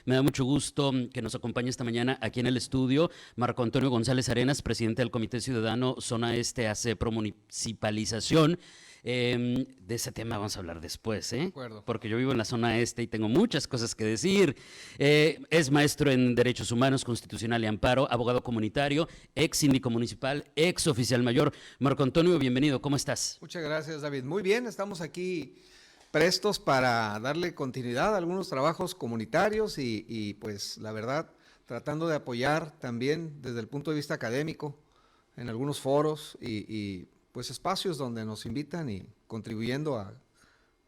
Me da mucho gusto que nos acompañe esta mañana aquí en el estudio Marco Antonio González Arenas, presidente del Comité Ciudadano Zona Este hace Promunicipalización. De ese tema vamos a hablar después, De ¿eh? acuerdo. Porque yo vivo en la zona este y tengo muchas cosas que decir. Es maestro en Derechos Humanos, Constitucional y Amparo, abogado comunitario, ex síndico municipal, ex oficial mayor. Marco Antonio, bienvenido, ¿cómo estás? Muchas gracias, David. Muy bien, estamos aquí prestos para darle continuidad a algunos trabajos comunitarios y pues la verdad tratando de apoyar también desde el punto de vista académico en algunos foros pues espacios donde nos invitan y contribuyendo a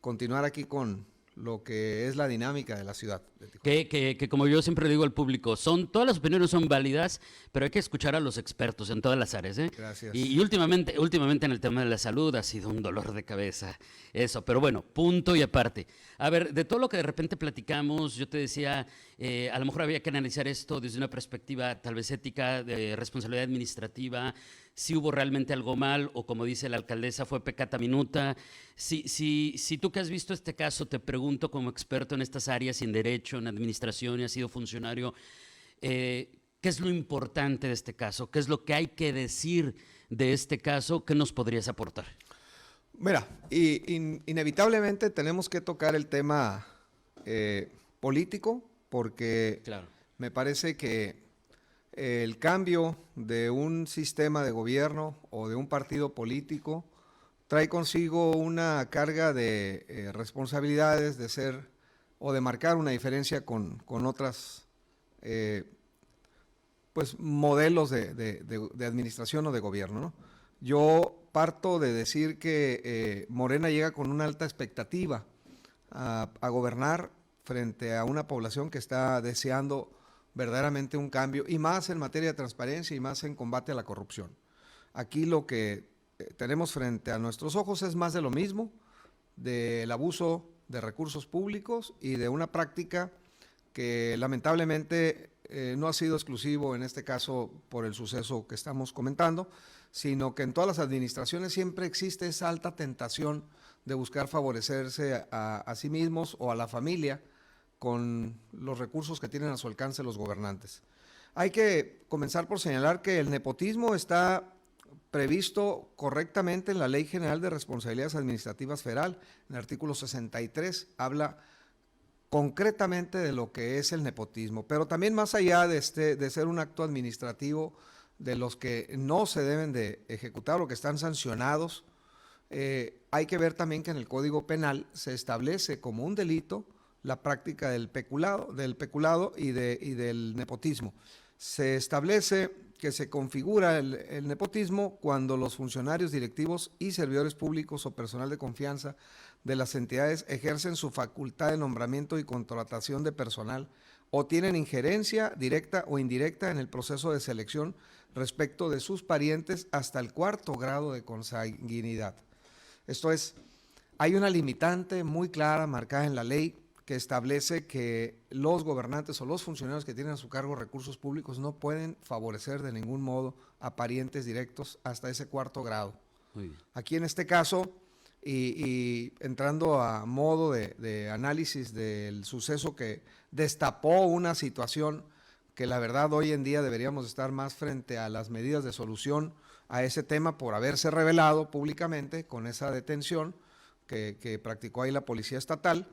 continuar aquí con lo que es la dinámica de la ciudad de Tijuana. Que como yo siempre digo al público, todas las opiniones son válidas, pero hay que escuchar a los expertos en todas las áreas, ¿eh? Gracias. Y últimamente en el tema de la salud ha sido un dolor de cabeza eso, pero bueno, punto y aparte. A ver, de todo lo que de repente platicamos, yo te decía, a lo mejor había que analizar esto desde una perspectiva tal vez ética, de responsabilidad administrativa, si hubo realmente algo mal o como dice la alcaldesa fue peccata minuta. Si tú que has visto este caso, te pregunto como experto en estas áreas y en derecho, en administración y has sido funcionario, ¿qué es lo importante de este caso? ¿Qué es lo que hay que decir de este caso? ¿Qué nos podrías aportar? Mira, inevitablemente tenemos que tocar el tema político porque Claro. me parece que el cambio de un sistema de gobierno o de un partido político trae consigo una carga de responsabilidades de ser o de marcar una diferencia con otras pues modelos de administración o de gobierno, ¿no? Yo parto de decir que Morena llega con una alta expectativa a gobernar frente a una población que está deseando verdaderamente un cambio y más en materia de transparencia y más en combate a la corrupción. Aquí lo que tenemos frente a nuestros ojos es más de lo mismo, del abuso de recursos públicos y de una práctica que lamentablemente no ha sido exclusivo en este caso por el suceso que estamos comentando, sino que en todas las administraciones siempre existe esa alta tentación de buscar favorecerse a sí mismos o a la familia con los recursos que tienen a su alcance los gobernantes. Hay que comenzar por señalar que el nepotismo está previsto correctamente en la Ley General de Responsabilidades Administrativas Federal, en el artículo 63, habla concretamente de lo que es el nepotismo, pero también más allá de ser un acto administrativo de los que no se deben de ejecutar o que están sancionados, hay que ver también que en el Código Penal se establece como un delito la práctica del peculado y del nepotismo. Se establece que se configura el nepotismo cuando los funcionarios directivos y servidores públicos o personal de confianza de las entidades ejercen su facultad de nombramiento y contratación de personal o tienen injerencia directa o indirecta en el proceso de selección respecto de sus parientes hasta el 4º grado de consanguinidad. Esto es, hay una limitante muy clara marcada en la ley que establece que los gobernantes o los funcionarios que tienen a su cargo recursos públicos no pueden favorecer de ningún modo a parientes directos hasta ese 4º grado. Aquí en este caso, y entrando a modo de análisis del suceso que destapó una situación que la verdad hoy en día deberíamos estar más frente a las medidas de solución a ese tema por haberse revelado públicamente con esa detención que practicó ahí la policía estatal,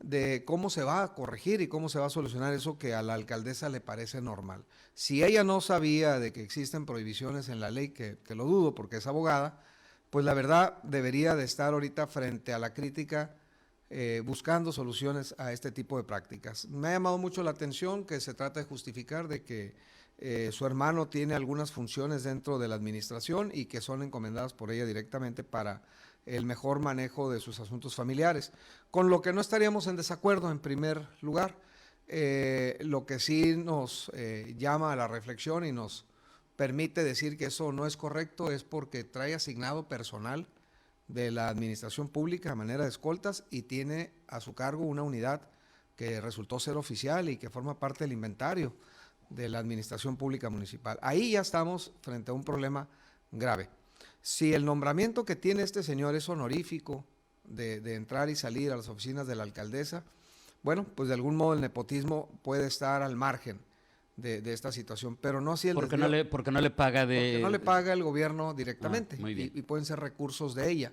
de cómo se va a corregir y cómo se va a solucionar eso que a la alcaldesa le parece normal. Si ella no sabía de que existen prohibiciones en la ley, que lo dudo porque es abogada, pues la verdad debería de estar ahorita frente a la crítica buscando soluciones a este tipo de prácticas. Me ha llamado mucho la atención que se trata de justificar de que su hermano tiene algunas funciones dentro de la administración y que son encomendadas por ella directamente para el mejor manejo de sus asuntos familiares, con lo que no estaríamos en desacuerdo en primer lugar. Lo que sí nos llama a la reflexión y nos permite decir que eso no es correcto es porque trae asignado personal de la administración pública a manera de escoltas y tiene a su cargo una unidad que resultó ser oficial y que forma parte del inventario de la administración pública municipal. Ahí ya estamos frente a un problema grave. Si el nombramiento que tiene este señor es honorífico de entrar y salir a las oficinas de la alcaldesa, bueno, pues de algún modo el nepotismo puede estar al margen de esta situación, pero no si el Porque desvío, porque no le paga porque no le de... paga el gobierno Ah, directamente muy bien. y pueden ser recursos de ella,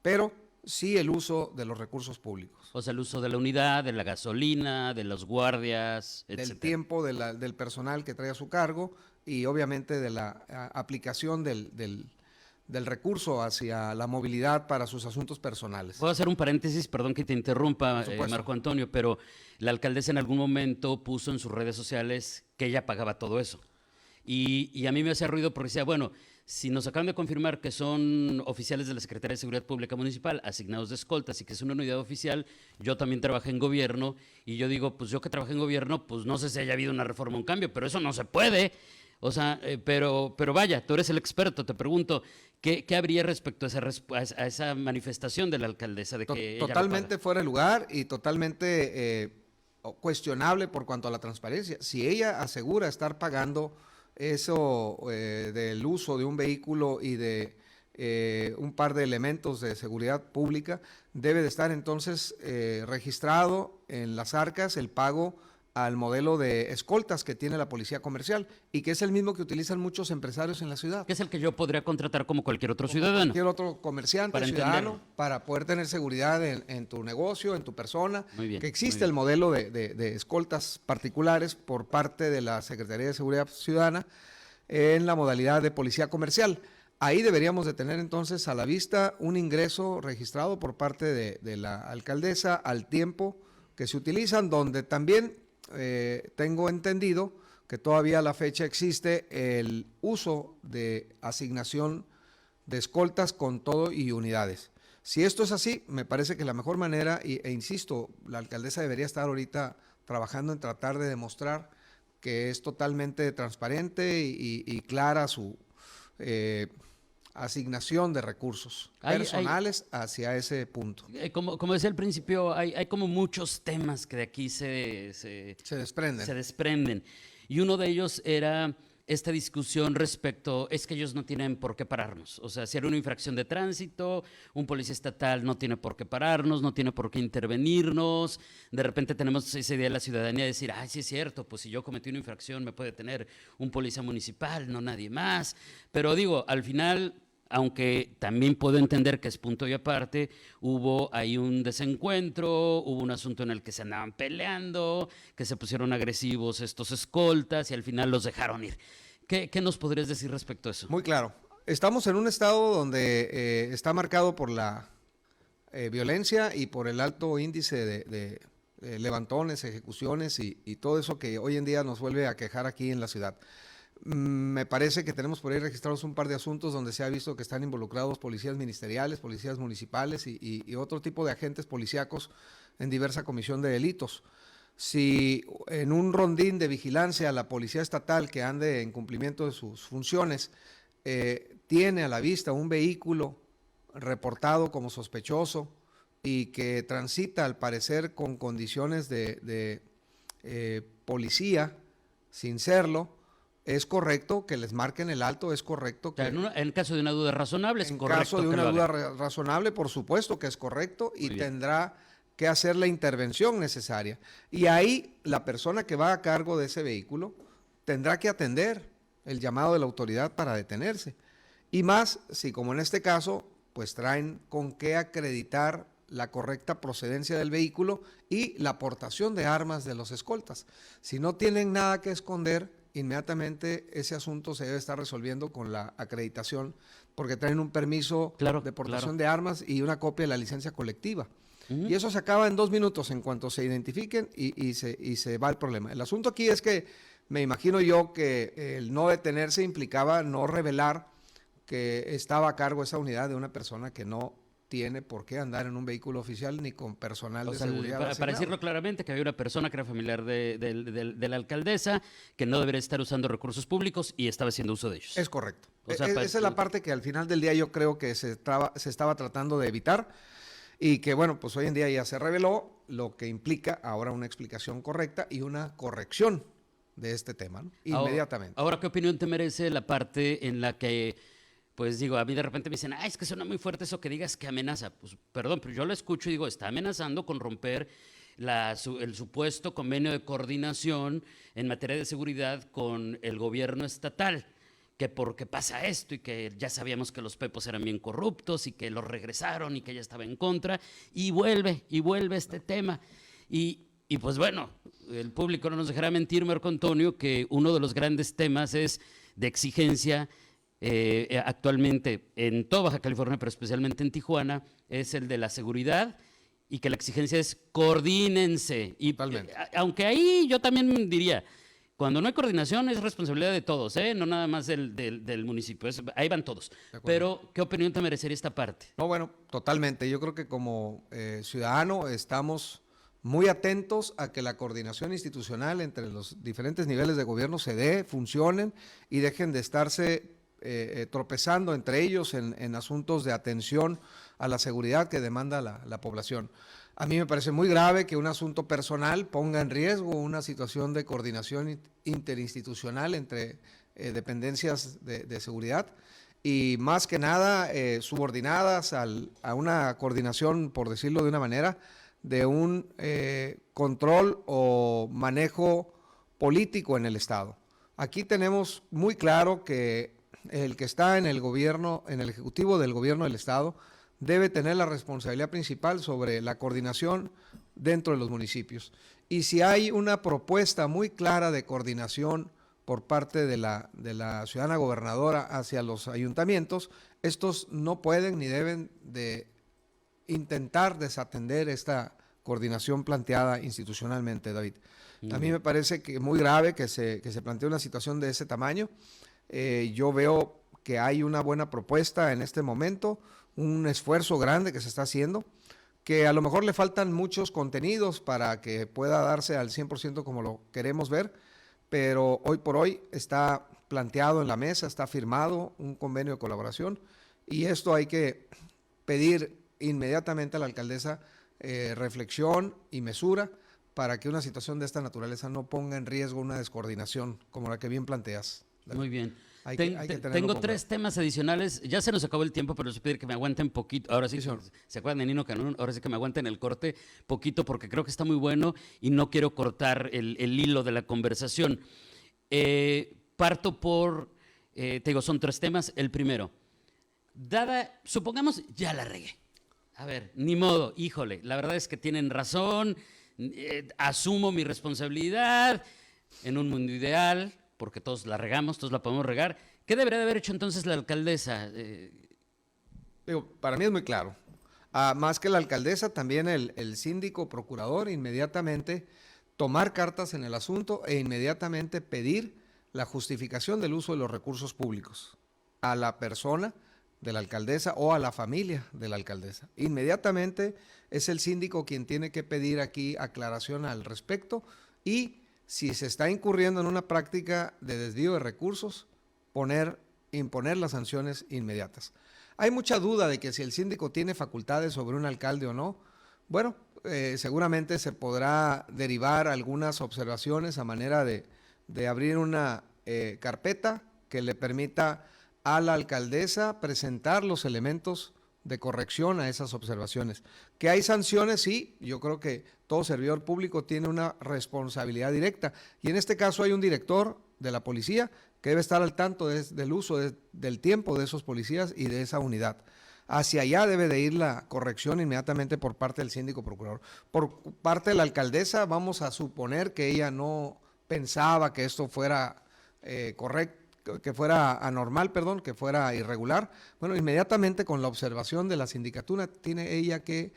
pero sí el uso de los recursos públicos, O sea, el uso de la unidad, de la gasolina, de los guardias, del etcétera. tiempo del personal que trae a su cargo y obviamente de la aplicación del recurso hacia la movilidad para sus asuntos personales. Puedo hacer un paréntesis, perdón que te interrumpa, Por supuesto. Marco Antonio, pero la alcaldesa en algún momento puso en sus redes sociales que ella pagaba todo eso. Y a mí me hacía ruido porque decía, bueno, si nos acaban de confirmar que son oficiales de la Secretaría de Seguridad Pública Municipal asignados de escoltas y que es una unidad oficial, yo también trabajé en gobierno y yo digo, pues yo que trabajé en gobierno, pues no sé si haya habido una reforma o un cambio, pero eso no se puede. O sea, pero vaya, tú eres el experto, te pregunto, ¿qué habría respecto a a esa manifestación de la alcaldesa de que ella lo Totalmente paga? fuera de lugar y totalmente cuestionable por cuanto a la transparencia. Si ella asegura estar pagando eso del uso de un vehículo y de un par de elementos de seguridad pública, debe de estar entonces registrado en las arcas el pago al modelo de escoltas que tiene la policía comercial y que es el mismo que utilizan muchos empresarios en la ciudad. Que es el que yo podría contratar como cualquier otro Como ciudadano. cualquier otro comerciante, Para ciudadano, entenderlo. para poder tener seguridad en tu negocio, en tu persona, Muy bien, que muy existe bien. el modelo de escoltas particulares por parte de la Secretaría de Seguridad Ciudadana en la modalidad de policía comercial. Ahí deberíamos de tener entonces a la vista un ingreso registrado por parte de la alcaldesa al tiempo que se utilizan, donde también tengo entendido que todavía a la fecha existe el uso de asignación de escoltas con todo y unidades. Si esto es así, me parece que la mejor manera, insisto, la alcaldesa debería estar ahorita trabajando en tratar de demostrar que es totalmente transparente y clara su asignación de recursos personales hacia ese punto. Como decía al principio, hay como muchos temas que de aquí Se desprenden. se desprenden. Y uno de ellos era esta discusión respecto, es que ellos no tienen por qué pararnos. O sea, si era una infracción de tránsito, un policía estatal no tiene por qué pararnos, no tiene por qué intervenirnos. De repente tenemos esa idea de la ciudadanía de decir, ay, sí es cierto, pues si yo cometí una infracción me puede tener un policía municipal, no nadie más. Pero digo, al final, aunque también puedo entender que es punto y aparte, hubo ahí un desencuentro, hubo un asunto en el que se andaban peleando, que se pusieron agresivos estos escoltas y al final los dejaron ir. ¿Qué nos podrías decir respecto a eso? Muy claro. Estamos en un estado donde está marcado por la violencia y por el alto índice de levantones, ejecuciones y todo eso que hoy en día nos vuelve a quejar aquí en la ciudad. Me parece que tenemos por ahí registrados un par de asuntos donde se ha visto que están involucrados policías ministeriales, policías municipales y otro tipo de agentes policíacos en diversa comisión de delitos. Si en un rondín de vigilancia la policía estatal que ande en cumplimiento de sus funciones tiene a la vista un vehículo reportado como sospechoso y que transita al parecer con condiciones de policía sin serlo, es correcto que les marquen el alto, es correcto que... En caso de una duda razonable, es en correcto caso de que una lo duda hagan. razonable, por supuesto que es correcto y Muy bien. tendrá que hacer la intervención necesaria. Y ahí la persona que va a cargo de ese vehículo tendrá que atender el llamado de la autoridad para detenerse. Y más si, como en este caso, pues traen con qué acreditar la correcta procedencia del vehículo y la aportación de armas de los escoltas. Si no tienen nada que esconder, inmediatamente ese asunto se debe estar resolviendo con la acreditación, porque traen un permiso Claro, de portación claro. de armas y una copia de la licencia colectiva. Ujú. Y eso se acaba en 2 minutos en cuanto se identifiquen y se va el problema. El asunto aquí es que me imagino yo que el no detenerse implicaba no revelar que estaba a cargo esa unidad de una persona que no tiene por qué andar en un vehículo oficial ni con personal O de sea, seguridad para asignado. decirlo claramente, que había una persona que era familiar de la alcaldesa, que no debería estar usando recursos públicos y estaba haciendo uso de ellos. Es correcto. O sea, Esa es la parte que al final del día yo creo que se estaba tratando de evitar y que bueno, pues hoy en día ya se reveló, lo que implica ahora una explicación correcta y una corrección de este tema, ¿no? Inmediatamente. Ahora, ¿qué opinión te merece la parte en la que, pues digo, a mí de repente me dicen, es que suena muy fuerte eso que digas que amenaza? Pues perdón, pero yo lo escucho y digo, está amenazando con romper el supuesto convenio de coordinación en materia de seguridad con el gobierno estatal, que porque pasa esto y que ya sabíamos que los pepos eran bien corruptos y que los regresaron y que ella estaba en contra, y vuelve este tema. Y pues bueno, el público no nos dejará mentir, Marco Antonio, que uno de los grandes temas es de exigencia actualmente en toda Baja California, pero especialmente en Tijuana, es el de la seguridad, y que la exigencia es coordínense. Y aunque ahí yo también diría, cuando no hay coordinación es responsabilidad de todos, no nada más del municipio, ahí van todos. Pero, ¿qué opinión te merecería esta parte? No, bueno, totalmente. Yo creo que como ciudadano estamos muy atentos a que la coordinación institucional entre los diferentes niveles de gobierno se dé, funcionen y dejen de estarse tropezando entre ellos en asuntos de atención a la seguridad que demanda la población. A mí me parece muy grave que un asunto personal ponga en riesgo una situación de coordinación interinstitucional entre dependencias de seguridad y más que nada subordinadas a una coordinación, por decirlo de una manera, de un control o manejo político en el Estado. Aquí tenemos muy claro que el que está en el gobierno, en el ejecutivo del gobierno del Estado, debe tener la responsabilidad principal sobre la coordinación dentro de los municipios. Y si hay una propuesta muy clara de coordinación por parte de la ciudadana gobernadora hacia los ayuntamientos, estos no pueden ni deben de intentar desatender esta coordinación planteada institucionalmente, David. A mí me parece que muy grave que se plantee una situación de ese tamaño. Yo veo que hay una buena propuesta en este momento, un esfuerzo grande que se está haciendo, que a lo mejor le faltan muchos contenidos para que pueda darse al 100% como lo queremos ver, pero hoy por hoy está planteado en la mesa, está firmado un convenio de colaboración y esto hay que pedir inmediatamente a la alcaldesa reflexión y mesura para que una situación de esta naturaleza no ponga en riesgo una descoordinación como la que bien planteas. Muy bien. Tengo tres temas adicionales. Ya se nos acabó el tiempo, pero les pedir que me aguanten poquito. Ahora sí, se acuerdan de Nino Canún, ahora sí que me aguanten el corte poquito porque creo que está muy bueno y no quiero cortar el hilo de la conversación. Parto por, te digo, son tres temas. El primero, supongamos, ya la regué. A ver, ni modo, híjole, la verdad es que tienen razón, asumo mi responsabilidad en un mundo ideal, porque todos la regamos, todos la podemos regar. ¿Qué debería de haber hecho entonces la alcaldesa? Para mí es muy claro. Más que la alcaldesa, también el síndico procurador inmediatamente tomar cartas en el asunto e inmediatamente pedir la justificación del uso de los recursos públicos a la persona de la alcaldesa o a la familia de la alcaldesa. Inmediatamente es el síndico quien tiene que pedir aquí aclaración al respecto y si se está incurriendo en una práctica de desvío de recursos, imponer las sanciones inmediatas. Hay mucha duda de que si el síndico tiene facultades sobre un alcalde o no. Bueno, seguramente se podrá derivar algunas observaciones a manera de abrir una carpeta que le permita a la alcaldesa presentar los elementos de corrección a esas observaciones. ¿Que hay sanciones? Sí, yo creo que todo servidor público tiene una responsabilidad directa y en este caso hay un director de la policía que debe estar al tanto del uso del tiempo de esos policías y de esa unidad. Hacia allá debe de ir la corrección inmediatamente por parte del síndico procurador. Por parte de la alcaldesa vamos a suponer que ella no pensaba que esto fuera correcto, que fuera anormal, que fuera irregular. Bueno, inmediatamente con la observación de la sindicatura tiene ella que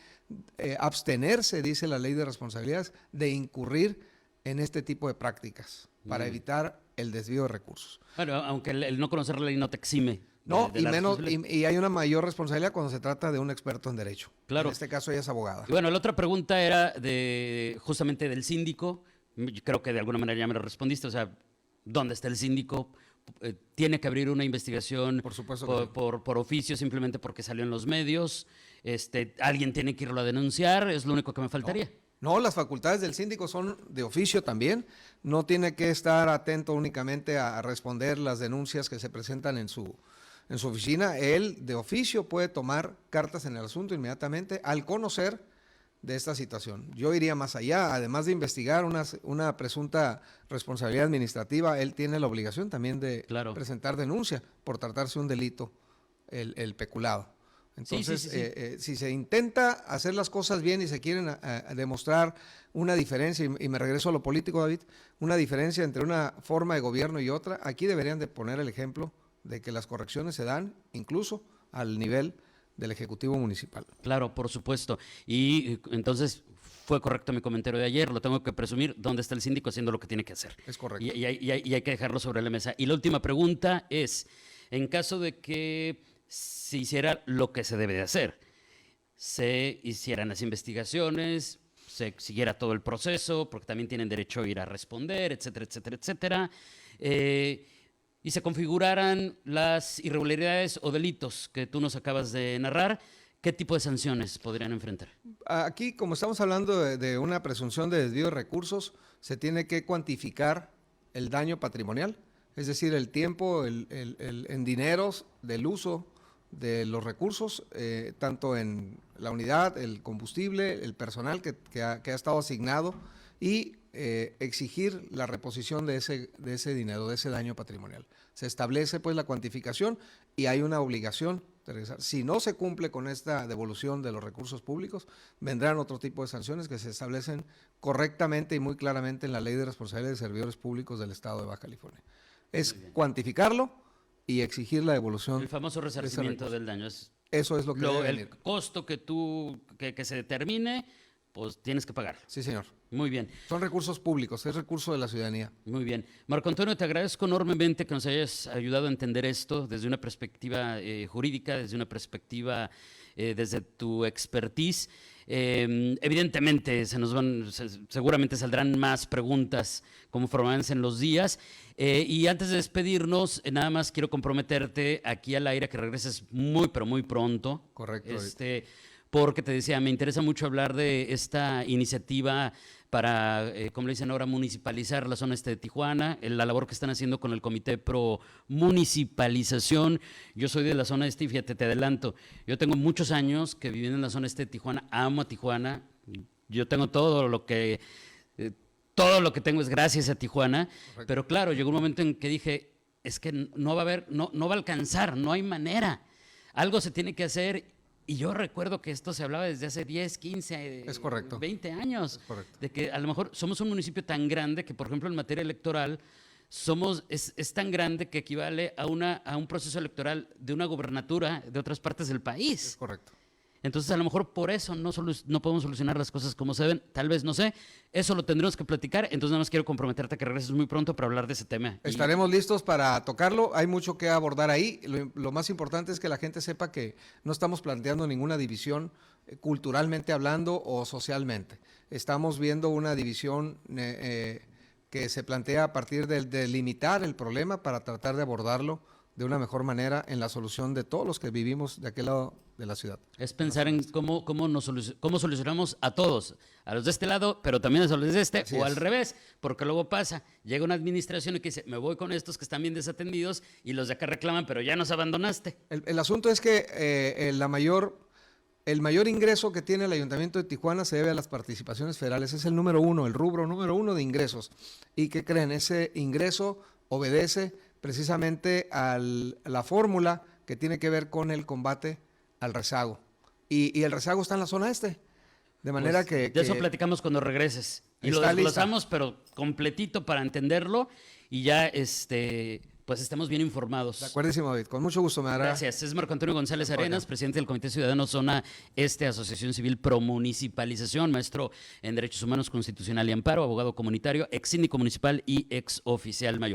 abstenerse, dice la ley de responsabilidades, de incurrir en este tipo de prácticas para evitar el desvío de recursos. Bueno, aunque el no conocer la ley no te exime. No, y hay una mayor responsabilidad cuando se trata de un experto en derecho. Claro. En este caso ella es abogada. Y bueno, la otra pregunta era justamente del síndico. Creo que de alguna manera ya me lo respondiste. O sea, ¿dónde está el síndico? Tiene que abrir una investigación por supuesto por oficio simplemente porque salió en los medios. Alguien tiene que irlo a denunciar, es lo único que me faltaría. No, las facultades del síndico son de oficio también. No tiene que estar atento únicamente a responder las denuncias que se presentan en su oficina. Él de oficio puede tomar cartas en el asunto inmediatamente al conocer de esta situación. Yo iría más allá, además de investigar una presunta responsabilidad administrativa, él tiene la obligación también de presentar denuncia por tratarse un delito, el peculado. Entonces, si se intenta hacer las cosas bien y se quieren demostrar una diferencia, y me regreso a lo político, David, una diferencia entre una forma de gobierno y otra, aquí deberían de poner el ejemplo de que las correcciones se dan incluso al nivel del Ejecutivo Municipal. Claro, por supuesto. Y entonces fue correcto mi comentario de ayer, lo tengo que presumir, ¿dónde está el síndico haciendo lo que tiene que hacer? Es correcto. Y hay que dejarlo sobre la mesa. Y la última pregunta es, en caso de que se hiciera lo que se debe de hacer, se hicieran las investigaciones, se siguiera todo el proceso, porque también tienen derecho a ir a responder, etcétera, etcétera, etcétera, y se configuraran las irregularidades o delitos que tú nos acabas de narrar, ¿qué tipo de sanciones podrían enfrentar? Aquí, como estamos hablando de una presunción de desvío de recursos, se tiene que cuantificar el daño patrimonial, es decir, el tiempo en dineros del uso de los recursos, tanto en la unidad, el combustible, el personal que ha estado asignado, y exigir la reposición de ese dinero, de ese daño patrimonial. Se establece pues la cuantificación y hay una obligación de regresar. Si no se cumple con esta devolución de los recursos públicos, vendrán otro tipo de sanciones que se establecen correctamente y muy claramente en la Ley de Responsabilidad de Servidores Públicos del Estado de Baja California. Es cuantificarlo y exigir la devolución. El famoso resarcimiento del daño. Eso es lo que debe venir. El costo que se determine, pues tienes que pagar. Sí, señor. Muy bien. Son recursos públicos, es recurso de la ciudadanía. Muy bien. Marco Antonio, te agradezco enormemente que nos hayas ayudado a entender esto desde una perspectiva jurídica, desde una perspectiva, desde tu expertise. Evidentemente, seguramente saldrán más preguntas conforme avancen los días. Y antes de despedirnos, nada más quiero comprometerte aquí al aire que regreses muy, pero muy pronto. Correcto. Porque te decía, me interesa mucho hablar de esta iniciativa para, como le dicen ahora, municipalizar la zona este de Tijuana, la labor que están haciendo con el Comité Pro Municipalización. Yo soy de la zona este y fíjate, te adelanto, yo tengo muchos años que viviendo en la zona este de Tijuana, amo a Tijuana, yo tengo todo lo que tengo es gracias a Tijuana. Correcto. Pero claro, llegó un momento en que dije, es que no va a alcanzar, no hay manera, algo se tiene que hacer. Y yo recuerdo que esto se hablaba desde hace 10, 15, 20 años, de que a lo mejor somos un municipio tan grande que, por ejemplo, en materia electoral, es tan grande que equivale a un proceso electoral de una gobernatura de otras partes del país. Es correcto. Entonces, a lo mejor por eso no podemos solucionar las cosas como se deben, tal vez, no sé, eso lo tendremos que platicar, entonces nada más quiero comprometerte a que regreses muy pronto para hablar de ese tema. Estaremos listos para tocarlo, hay mucho que abordar ahí, lo más importante es que la gente sepa que no estamos planteando ninguna división culturalmente hablando o socialmente, estamos viendo una división que se plantea a partir de delimitar el problema para tratar de abordarlo de una mejor manera en la solución de todos los que vivimos de aquel lado de la ciudad. Es pensar en cómo solucionamos a todos, a los de este lado, pero también a los de este, o al revés, porque luego pasa, llega una administración y que dice, me voy con estos que están bien desatendidos y los de acá reclaman, pero ya nos abandonaste. El asunto es que el mayor ingreso que tiene el Ayuntamiento de Tijuana se debe a las participaciones federales, es el número uno, el rubro número uno de ingresos. ¿Y qué creen? Ese ingreso obedece precisamente a la fórmula que tiene que ver con el combate al rezago. Y el rezago está en la zona este. De manera de eso platicamos cuando regreses. Y lo desglosamos, pero completito para entenderlo y ya pues estemos bien informados. De acuerdísimo, David. Con mucho gusto me dará. Gracias. Es Marco Antonio González Arenas, presidente del Comité Ciudadano Zona Este, Asociación Civil Pro Municipalización, maestro en Derechos Humanos Constitucional y Amparo, abogado comunitario, ex síndico municipal y ex oficial mayor.